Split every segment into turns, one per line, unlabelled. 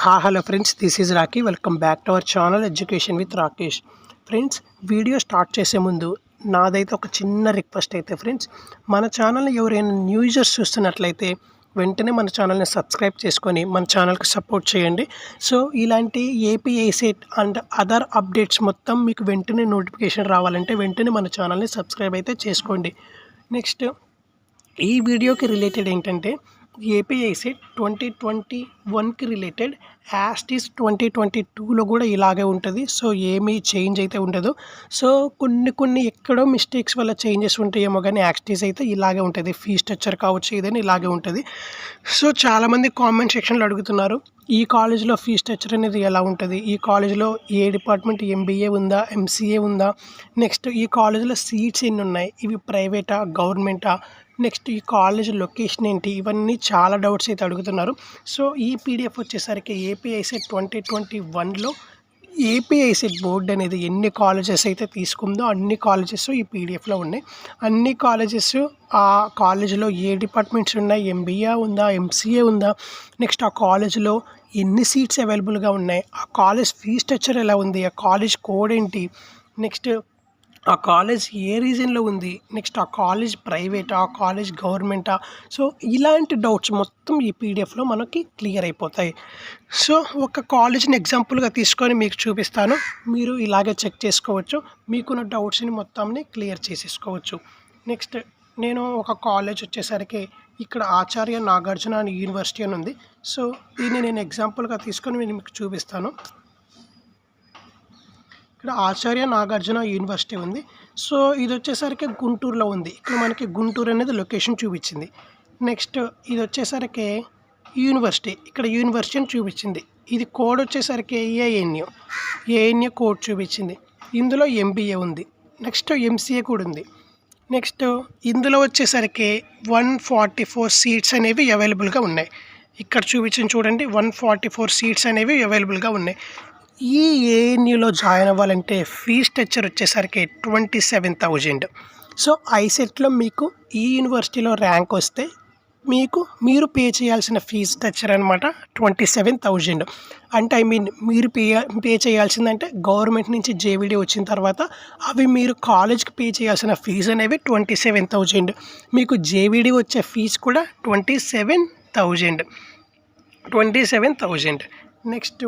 Hello friends, this is Raki. Welcome back to our channel Education with Rakesh. Friends video start చేసే ముందు నాదైతే ఒక చిన్న request అయితే ఫ్రెండ్స్, మన ఛానల్ని ఎవరైనా న్యూ యూజర్స్ చూస్తున్నట్లయితే వెంటనే మన ఛానల్ని సబ్స్క్రైబ్ చేసుకొని మన ఛానల్కి సపోర్ట్ చేయండి. సో ఇలాంటి ఏపీఐసెట్ అండ్ అదర్ అప్డేట్స్ మొత్తం మీకు వెంటనే నోటిఫికేషన్ రావాలంటే వెంటనే మన ఛానల్ని సబ్స్క్రైబ్ అయితే చేసుకోండి. నెక్స్ట్ ఈ వీడియోకి రిలేటెడ్ ఏంటంటే ఏపీఐసెట్ 2021కి రిలేటెడ్ యాస్టీస్ 2022లో కూడా ఇలాగే ఉంటుంది. సో ఏమీ చేంజ్ అయితే ఉండదు. సో కొన్ని ఎక్కడో మిస్టేక్స్ వల్ల చేంజెస్ ఉంటాయేమో కానీ యాస్టీస్ అయితే ఇలాగే ఉంటుంది. ఫీ స్ట్రక్చర్ కావచ్చు ఏదైనా ఇలాగే ఉంటుంది. సో చాలామంది కామెంట్ సెక్షన్లో అడుగుతున్నారు, ఈ కాలేజ్లో ఫీ స్ట్రక్చర్ అనేది ఎలా ఉంటుంది, ఈ కాలేజ్లో ఏ డిపార్ట్మెంట్ ఎంబీఏ ఉందా, ఎంసీఏ ఉందా, నెక్స్ట్ ఈ కాలేజ్లో సీట్స్ ఎన్ని ఉన్నాయి, ఇవి ప్రైవేటా గవర్నమెంటా, నెక్స్ట్ ఈ కాలేజ్ లొకేషన్ ఏంటి, ఇవన్నీ చాలా డౌట్స్ అయితే అడుగుతున్నారు. సో ఈ పీడిఎఫ్ వచ్చేసరికి ఏపీఐసెట్ 2021లో ఏపీఐసెట్ బోర్డు అనేది ఎన్ని కాలేజెస్ అయితే తీసుకుందో అన్ని కాలేజెస్ ఈ పీడిఎఫ్లో ఉన్నాయి. అన్ని కాలేజెస్ ఆ కాలేజీలో ఏ డిపార్ట్మెంట్స్ ఉన్నాయి, ఎంబీఏ ఉందా, ఎంసీఏ ఉందా, నెక్స్ట్ ఆ కాలేజీలో ఎన్ని సీట్స్ అవైలబుల్గా ఉన్నాయి, ఆ కాలేజ్ ఫీ స్ట్రక్చర్ ఎలా ఉంది, ఆ కాలేజ్ కోడ్ ఏంటి, నెక్స్ట్ ఆ కాలేజ్ ఏ రీజన్లో ఉంది, నెక్స్ట్ ఆ కాలేజ్ ప్రైవేటా, ఆ కాలేజ్ గవర్నమెంటా, సో ఇలాంటి డౌట్స్ మొత్తం ఈ పీడిఎఫ్లో మనకి క్లియర్ అయిపోతాయి. సో ఒక కాలేజ్ని ఎగ్జాంపుల్గా తీసుకొని మీకు చూపిస్తాను, మీరు ఇలాగే చెక్ చేసుకోవచ్చు, మీకున్న డౌట్స్ని మొత్తాన్ని క్లియర్ చేసేసుకోవచ్చు. నెక్స్ట్ నేను ఒక కాలేజ్ వచ్చేసరికి ఇక్కడ ఆచార్య నాగార్జున యూనివర్సిటీ అని ఉంది. సో దీన్ని నేను ఎగ్జాంపుల్గా తీసుకొని నేను మీకు చూపిస్తాను. ఇక్కడ ఆచార్య నాగార్జున యూనివర్సిటీ ఉంది. సో ఇది వచ్చేసరికి గుంటూరులో ఉంది. ఇక్కడ మనకి గుంటూరు అనేది లొకేషన్ చూపించింది. నెక్స్ట్ ఇది వచ్చేసరికి యూనివర్సిటీ, ఇక్కడ యూనివర్సిటీని చూపించింది. ఇది కోడ్ వచ్చేసరికి ఏఎన్యూ కోడ్ చూపించింది. ఇందులో ఎంబీఏ ఉంది, నెక్స్ట్ ఎంసీఏ కూడా ఉంది. నెక్స్ట్ ఇందులో వచ్చేసరికి 144 సీట్స్ అనేవి అవైలబుల్గా ఉన్నాయి. ఇక్కడ చూపించింది చూడండి, 144 సీట్స్ అనేవి అవైలబుల్గా ఉన్నాయి. ఈ ఏఎన్యూలో జాయిన్ అవ్వాలంటే ఫీ స్ట్రక్చర్ వచ్చేసరికి 27,000. సో ఐసెట్లో మీకు ఈ యూనివర్సిటీలో ర్యాంక్ వస్తే మీరు పే చేయాల్సిన ఫీ స్ట్రక్చర్ అనమాట 27,000. అంటే మీరు పే చేయాల్సిందంటే గవర్నమెంట్ నుంచి జేవిడి వచ్చిన తర్వాత అవి మీరు కాలేజ్కి పే చేయాల్సిన ఫీజు అనేవి 27,000. మీకు జేవిడి వచ్చే ఫీజు కూడా 27,000. నెక్స్ట్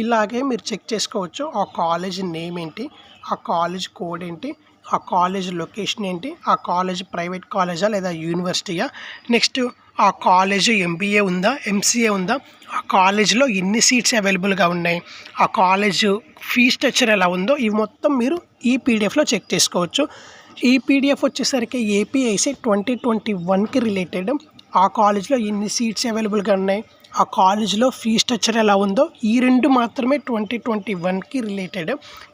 ఇలాగే మీరు చెక్ చేసుకోవచ్చు, ఆ కాలేజ్ నేమ్ ఏంటి, ఆ కాలేజ్ కోడ్ ఏంటి, ఆ కాలేజ్ లొకేషన్ ఏంటి, ఆ కాలేజ్ ప్రైవేట్ కాలేజా లేదా యూనివర్సిటీయా, నెక్స్ట్ ఆ కాలేజ్ ఎంబీఏ ఉందా, ఎంసీఏ ఉందా, ఆ కాలేజ్లో ఎన్ని సీట్స్ అవైలబుల్గా ఉన్నాయి, ఆ కాలేజ్ ఫీ స్ట్రక్చర్ ఎలా ఉందో ఇవి మొత్తం మీరు ఈ పీడిఎఫ్లో చెక్ చేసుకోవచ్చు. ఈ పీడిఎఫ్ వచ్చేసరికి ఏపీఐసెట్ 2021కి రిలేటెడ్ ఆ కాలేజ్లో ఎన్ని సీట్స్ అవైలబుల్గా ఉన్నాయి, ఆ కాలేజ్లో ఫీ స్ట్రక్చర్ ఎలా ఉందో ఈ రెండు మాత్రమే 2021కి రిలేటెడ్.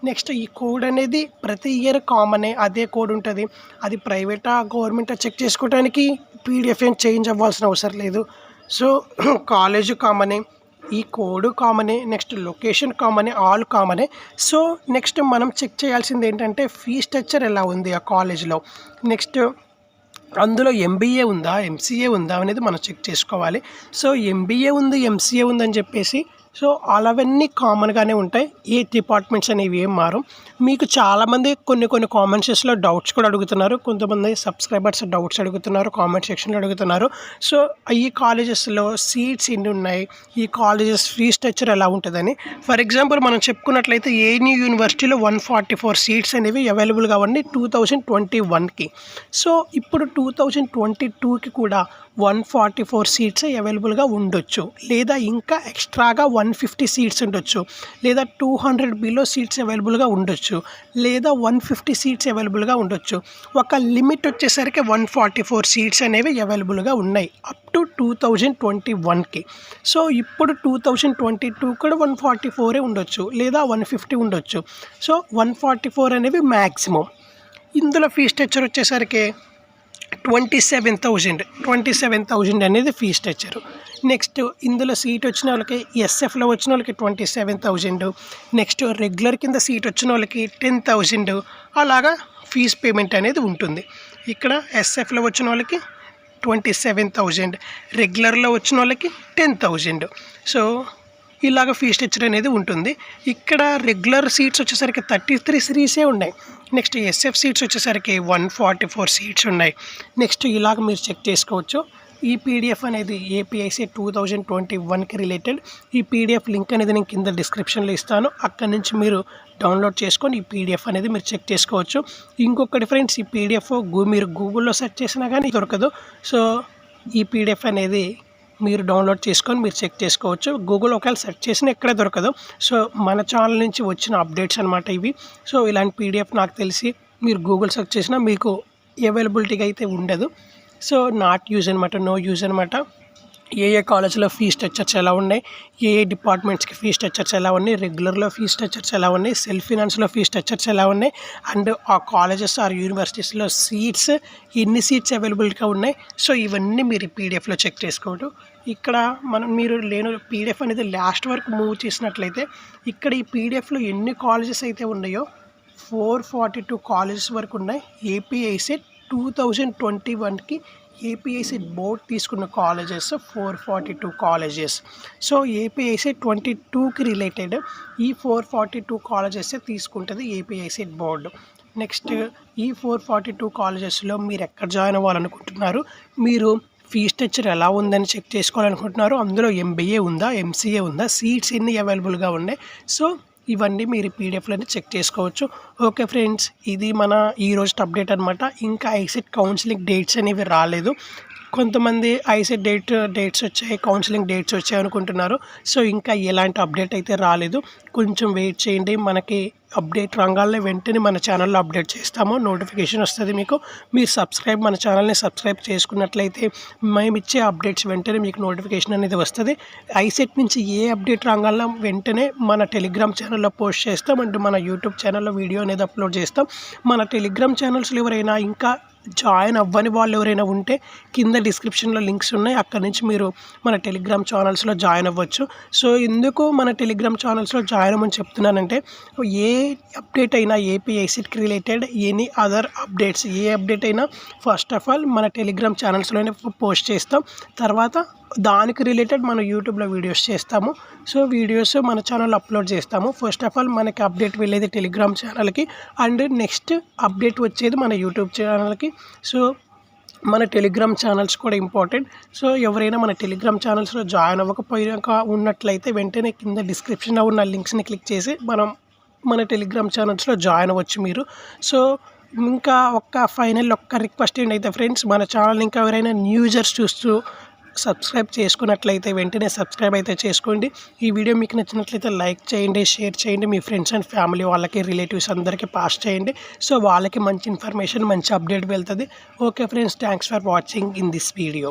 నెక్స్ట్ ఈ కోడ్ అనేది ప్రతి ఇయర్ కామనే, అదే కోడ్ ఉంటుంది. అది ప్రైవేటా గవర్నమెంటా చెక్ చేసుకోవడానికి పీడిఎఫ్ ఏం చేంజ్ అవ్వాల్సిన అవసరం లేదు. సో కాలేజ్ కామనే, ఈ కోడ్ కామనే, నెక్స్ట్ లొకేషన్ కామనే, ఆల్ కామనే. సో నెక్స్ట్ మనం చెక్ చేయాల్సింది ఏంటంటే ఫీ స్ట్రక్చర్ ఎలా ఉంది ఆ కాలేజ్లో, నెక్స్ట్ అందులో ఎంబీఏ ఉందా, ఎంసీఏ ఉందా అనేది మనం చెక్ చేసుకోవాలి. సో ఎంబీఏ ఉంది, ఎంసీఏ ఉందని చెప్పేసి సో అలావన్నీ కామన్గానే ఉంటాయి, ఏ డిపార్ట్మెంట్స్ అనేవి ఏం మారు. మీకు చాలామంది కొన్ని కామెంట్స్లో డౌట్స్ కూడా అడుగుతున్నారు, కొంతమంది సబ్స్క్రైబర్స్ డౌట్స్ అడుగుతున్నారు, కామెంట్ సెక్షన్లో అడుగుతున్నారు. సో ఈ కాలేజెస్లో సీట్స్ ఎన్ని ఉన్నాయి, ఈ కాలేజెస్ ఫీ స్ట్రక్చర్ ఎలా ఉంటుందని. ఫర్ ఎగ్జాంపుల్ మనం చెప్పుకున్నట్లయితే ఏఎన్యూ యూనివర్సిటీలో 144 సీట్స్ అనేవి అవైలబుల్గా ఉన్నాయి 2021కి. సో ఇప్పుడు 2022కి కూడా 144 సీట్స్ అవైలబుల్గా ఉండొచ్చు, లేదా ఇంకా ఎక్స్ట్రాగా 150 సీట్స్ ఉండొచ్చు, లేదా 200 బిలో సీట్స్ అవైలబుల్గా ఉండొచ్చు, లేదా 150 సీట్స్ అవైలబుల్గా ఉండొచ్చు. ఒక లిమిట్ వచ్చేసరికి 144 సీట్స్ అనేవి అవైలబుల్గా ఉన్నాయి అప్ టు 2021కి. సో ఇప్పుడు 2022 కూడా 144 ఉండొచ్చు, లేదా 150 ఉండొచ్చు. సో 144 అనేవి మ్యాక్సిమం. ఇందులో ఫీ స్ట్రక్చర్ వచ్చేసరికి 27,000 అనేది ఫీ స్ట్రక్చరు. నెక్స్ట్ ఇందులో సీట్ వచ్చిన వాళ్ళకి ఎస్ఎఫ్లో వచ్చిన వాళ్ళకి 27,000, నెక్స్ట్ రెగ్యులర్ కింద సీట్ వచ్చిన వాళ్ళకి 10,000 అలాగా ఫీజ్ పేమెంట్ అనేది ఉంటుంది. ఇక్కడ ఎస్ఎఫ్లో వచ్చిన వాళ్ళకి 27,000, రెగ్యులర్లో వచ్చిన వాళ్ళకి 10,000. సో ఇలాగ ఫీ స్ట్రక్చర్ అనేది ఉంటుంది. ఇక్కడ రెగ్యులర్ సీట్స్ వచ్చేసరికి 33 సిరీసే ఉన్నాయి. నెక్స్ట్ ఎస్ఎఫ్ సీట్స్ వచ్చేసరికి 144 సీట్స్ ఉన్నాయి. నెక్స్ట్ ఇలాగ మీరు చెక్ చేసుకోవచ్చు. ఈ పీడిఎఫ్ అనేది ఏపీఐసీ 2021కి రిలేటెడ్. ఈ పీడిఎఫ్ లింక్ అనేది నేను కింద డిస్క్రిప్షన్లో ఇస్తాను. అక్కడి నుంచి మీరు డౌన్లోడ్ చేసుకొని ఈ పీడిఎఫ్ అనేది మీరు చెక్ చేసుకోవచ్చు. ఇంకొకటి ఫ్రెండ్స్, ఈ పీడిఎఫ్ మీరు గూగుల్లో సెర్చ్ చేసినా కానీ దొరకదు. సో ఈ పీడిఎఫ్ అనేది మీరు డౌన్లోడ్ చేసుకొని మీరు చెక్ చేసుకోవచ్చు. గూగుల్ ఒకవేళ సెర్చ్ చేసినా ఎక్కడ దొరకదు. సో మన ఛానల్ నుంచి వచ్చిన అప్డేట్స్ అనమాట ఇవి. సో ఇలాంటి పీడిఎఫ్ నాకు తెలిసి మీరు గూగుల్ సెర్చ్ చేసినా మీకు అవైలబిలిటీగా అయితే ఉండదు. సో నాట్ యూజ్ అనమాట, నో యూజ్ అనమాట. ఏ కాలేజ్లో ఫీ స్ట్రక్చర్స్ ఎలా ఉన్నాయి, ఏ డిపార్ట్మెంట్స్కి ఫీ స్ట్రక్చర్స్ ఎలా ఉన్నాయి, రెగ్యులర్లో ఫీ స్ట్రక్చర్స్ ఎలా ఉన్నాయి, సెల్ఫ్ ఫినాన్స్లో ఫీ స్ట్రక్చర్స్ ఎలా ఉన్నాయి, అండ్ ఆ కాలేజెస్ ఆర్ యూనివర్సిటీస్లో సీట్స్ ఎన్ని సీట్స్ అవైలబుల్గా ఉన్నాయి. సో ఇవన్నీ మీరు పీడిఎఫ్లో చెక్ చేసుకోవడం. ఇక్కడ మీరు పీడిఎఫ్ అనేది లాస్ట్ వరకు మూవ్ చేసినట్లయితే ఇక్కడ ఈ పీడిఎఫ్లో ఎన్ని కాలేజెస్ అయితే ఉన్నాయో 442 కాలేజెస్ వరకు ఉన్నాయి. ఏపీఐసీ 2021కి ఏపీఐసీ బోర్డ్ తీసుకున్న కాలేజెస్ 442 కాలేజెస్. సో ఏపీఐసీ 22కి రిలేటెడ్ ఈ 442 కాలేజెస్ తీసుకుంటుంది ఏపీఐసీ బోర్డు. నెక్స్ట్ ఈ 442 కాలేజెస్లో మీరు ఎక్కడ జాయిన్ అవ్వాలనుకుంటున్నారు, మీరు ఫీ స్ట్రక్చర్ ఎలా ఉందని చెక్ చేసుకోవాలనుకుంటున్నారు, అందులో ఎంబీఏ ఉందా, ఎంసీఏ ఉందా, సీట్స్ ఎన్ని అవైలబుల్గా ఉన్నాయి. సో ఇవన్నీ మీరు పీడిఎఫ్లోనే చెక్ చేసుకోవచ్చు. ఓకే ఫ్రెండ్స్, ఇది మన ఈరోజు అప్డేట్ అనమాట. ఇంకా ఐసెట్ కౌన్సిలింగ్ డేట్స్ అనేవి రాలేదు. కొంతమంది ఐసెట్ డేట్స్ వచ్చాయి, కౌన్సిలింగ్ డేట్స్ వచ్చాయి అనుకుంటున్నారు. సో ఇంకా ఎలాంటి అప్డేట్ అయితే రాలేదు. కొంచెం వెయిట్ చేయండి. మనకి అప్డేట్ రంగాల్లో వెంటనే మన ఛానల్లో అప్డేట్ చేస్తాము. నోటిఫికేషన్ వస్తుంది మీకు. మీరు మన ఛానల్ని సబ్స్క్రైబ్ చేసుకున్నట్లయితే మేము ఇచ్చే అప్డేట్స్ వెంటనే మీకు నోటిఫికేషన్ అనేది వస్తుంది. ఐసెట్ నుంచి ఏ అప్డేట్ రంగాల్లో వెంటనే మన టెలిగ్రామ్ ఛానల్లో పోస్ట్ చేస్తాం, అండ్ మన యూట్యూబ్ ఛానల్లో వీడియో అనేది అప్లోడ్ చేస్తాం. మన టెలిగ్రామ్ ఛానల్స్లో ఎవరైనా ఇంకా జాయిన్ అవ్వని వాళ్ళు ఎవరైనా ఉంటే కింద డిస్క్రిప్షన్లో లింక్స్ ఉన్నాయి. అక్కడి నుంచి మీరు మన టెలిగ్రామ్ ఛానల్స్లో జాయిన్ అవ్వచ్చు. సో ఎందుకు మన టెలిగ్రామ్ ఛానల్స్లో జాయిన్ అవ్వమని చెప్తున్నానంటే, ఏ అప్డేట్ అయినా ఏపీఐసీకి రిలేటెడ్ ఎనీ అదర్ అప్డేట్స్ ఏ అప్డేట్ అయినా ఫస్ట్ ఆఫ్ ఆల్ మన టెలిగ్రామ్ ఛానల్స్లోనే పోస్ట్ చేస్తాం. తర్వాత దానికి రిలేటెడ్ మన యూట్యూబ్లో వీడియోస్ చేస్తాము. సో వీడియోస్ మన ఛానల్లో అప్లోడ్ చేస్తాము. ఫస్ట్ ఆఫ్ ఆల్ మనకి అప్డేట్ వెళ్ళేది టెలిగ్రామ్ ఛానల్కి, అండ్ నెక్స్ట్ అప్డేట్ వచ్చేది మన యూట్యూబ్ ఛానల్కి. సో మన టెలిగ్రామ్ ఛానల్స్ కూడా ఇంపార్టెంట్. సో ఎవరైనా మన టెలిగ్రామ్ ఛానల్స్లో జాయిన్ అవ్వకపోయాక ఉన్నట్లయితే వెంటనే కింద డిస్క్రిప్షన్లో ఉన్న లింక్స్ని క్లిక్ చేసి మన టెలిగ్రామ్ ఛానల్స్లో జాయిన్ అవ్వచ్చు మీరు. సో ఇంకా ఫైనల్ రిక్వెస్ట్ ఏంటైతే ఫ్రెండ్స్, మన ఛానల్ ఇంకా ఎవరైనా న్యూ యూజర్స్ చూస్తూ సబ్స్క్రైబ్ చేసుకున్నట్లయితే వెంటనే సబ్స్క్రైబ్ అయితే చేసుకోండి. ఈ వీడియో మీకు నచ్చినట్లయితే లైక్ చేయండి, షేర్ చేయండి, మీ ఫ్రెండ్స్ అండ్ ఫ్యామిలీ వాళ్ళకి, రిలేటివ్స్ అందరికీ పాస్ చేయండి. సో వాళ్ళకి మంచి ఇన్ఫర్మేషన్, మంచి అప్డేట్ వెళ్తుంది. Okay friends, thanks for watching in this video.